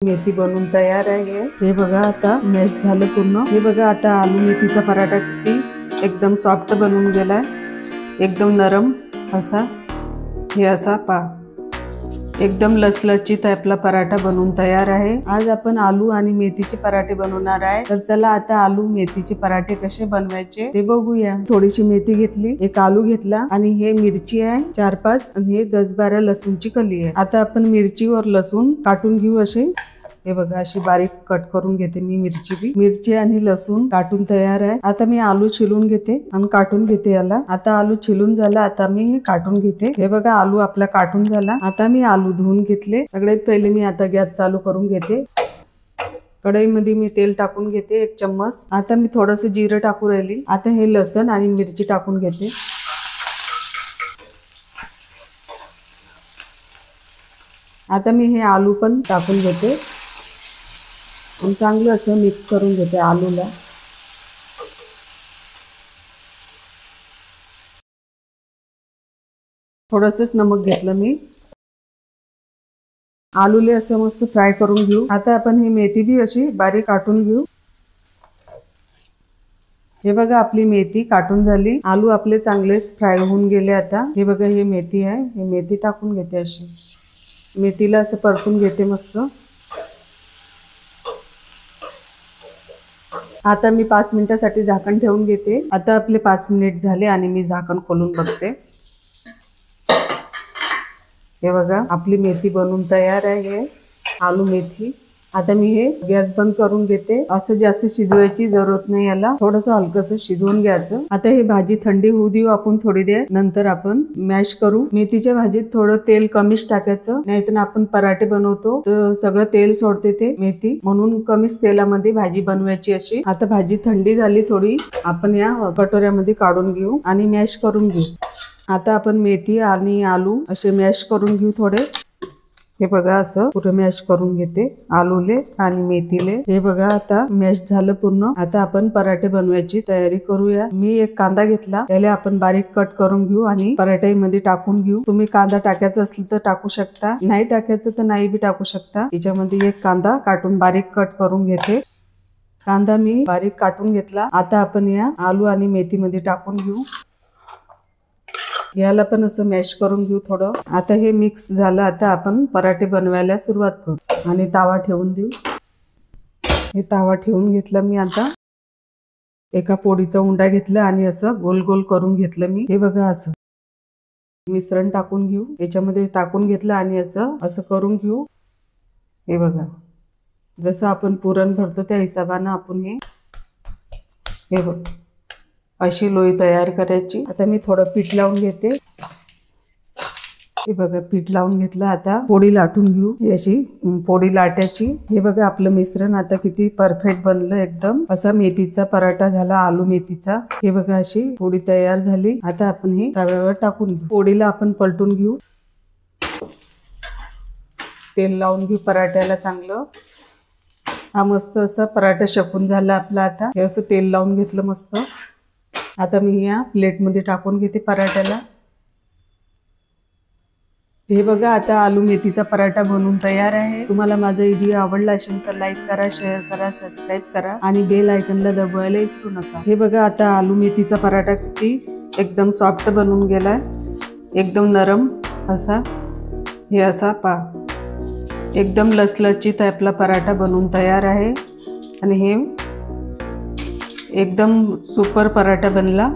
मेथी बनवून तयार आहे। हे बघा आता मॅश झालं पूर्ण। हे बघा आता आलू मेथीचा पराठा किती एकदम सॉफ्ट बनवून गेलाय, एकदम नरम असा। हे असा पा एकदम लसलसीत आपला पराठा बनवून तयार आहे। आज आपण आलू आणि मेथीचे पराठे बनवणार आहे। तर चला आता आलू मेथीचे पराठे कसे बनवायचे ते बघूया। थोडीशी मेथी घेतली, एक आलू घेतला आणि हे मिरची आहे 4-5 आणि हे 10-12 लसूणची कली आहे। आता आपण मिरची और लसूण काटून घेऊ असे। हे बघा अशी बारीक कट करून घेते मी मिरची आणि लसूण काटून तयार आहे। आता मी आलू छिलून घेते आणि काटून घेते याला। आता आलू छिलून झाला, आता मी हे काटून घेते। हे बघा आलू आपला काटून झाला। आता मी आलू धुवून घेतले। सगळ्यात पहिले मी आता गॅस चालू करून घेते। कढईमध्ये मी तेल टाकून घेते 1 चम्मच। आता मी थोडंसं जिरं टाकू राहिली। आता हे लसण आणि मिरची टाकून घेते। आता मी हे आलू पण टाकून घेते आणि चांगलं असं मिक्स करून घेते आलूला। थोडंसंच नमक घेतलं मी। आलूले असं मस्त फ्राय करून घेऊ। आता आपण ही मेथी भी अशी बारीक काटून घेऊ। हे बघा आपली मेथी काटून झाली। आलू आपले चांगलेच फ्राय होऊन गेले। आता हे बघा हे मेथी आहे, हे मेथी टाकून घेते अशी। मेथीला असं परतून घेते मस्त। आता मी 5 मिनिटासाठी झाकण ठेवून घेते। आता आपले 5 मिनिट झाले आणि मी झाकण खोलून बघते। हे बघा आपली मेथी बनवून तयार आहे, आलू मेथी। आता मी हे गॅस बंद करून घेते। असं जास्त शिजवायची जरूरत नाही, याला थोडंसं हलकसं शिजवून घ्यायचं। आता ही भाजी थंडी होऊ देऊ आपण थोडी देर, नंतर आपण मॅश करू। मेथीच्या भाजीत थोडं तेल कमीच टाकायचं, नाहीतर आपण पराठे बनवतो तर सगळं तेल सोडते ते मेथी, म्हणून कमीच तेलामध्ये भाजी बनवायची अशी। आता भाजी थंडी झाली थोडी, आपण या कटोऱ्यामध्ये काढून घेऊ आणि मॅश करून घेऊ। आता आपण मेथी आणि आलू असे मॅश करून घेऊ थोडे। हे बघा असं पुरं मॅश करून घेते आलूले आणि मेथीले। हे बघा आता मॅश झालं पूर्ण। आता आपण पराठे बनवायची तयारी करूया। मी एक कांदा घेतला, त्याला आपण बारीक कट करून घेऊ आणि पराठ्यामध्ये टाकून घेऊ। तुम्ही कांदा टाकायचा असेल तर टाकू शकता, नाही टाकायचं तर नाही बी टाकू शकता। याच्यामध्ये एक कांदा काटून बारीक कट करून घेते। कांदा मी बारीक काटून घेतला। आता आपण या आलू आणि मेथीमध्ये टाकून घेऊ। याला पण असं मॅश करून घेऊ थोडं। आता हे मिक्स झालं, आता आपण पराठे बनवायला सुरुवात करू आणि तावा ठेवून देऊ। हे तावा ठेवून घेतला मी। आता एका पोळीचा उंडा घेतला आणि असं गोल गोल करून घेतलं मी। हे बघा असं मिश्रण टाकून घेऊ, याच्यामध्ये टाकून घेतलं आणि असं असं करून घेऊ। हे बघा जसं आपण पुरण भरतो त्या हिशोबाने आपण हे बघ अशी लोई तयार करायची। आता मी थोडं पीठ लावून घेते। हे बघा पीठ लावून घेतलं। आता पोळी लाटून घेऊ, अशी पोळी लाटायची। हे बघा आपलं मिश्रण आता किती परफेक्ट बनलं एकदम। असा मेथीचा पराठा झाला, आलू मेथीचा। हे बघा अशी पोळी तयार झाली। आता आपण हे तव्यावर टाकून घेऊ। पोळीला आपण पलटून घेऊ, तेल लावून घेऊ पराठ्याला चांगलं। हा मस्त असा पराठा शेकून झाला आपला। आता हे असं तेल लावून घेतलं मस्त। आता मी या प्लेटमध्ये टाकून घेते पराठ्याला। हे बघा आता आलू मेथीचा पराठा बनवून तयार आहे। तुम्हाला माझा व्हिडिओ आवडला असेल तर लाईक करा, शेअर करा, सबस्क्राईब करा आणि बेल आयकॉनला दबावायला विसरू नका। हे बघा आता आलू मेथीचा पराठा किती एकदम सॉफ्ट बनवून गेलाय, एकदम नरम असा। हे असा पा एकदम लसलसीत आपला पराठा बनवून तयार आहे आणि हे एकदम सुपर पराठा बनला।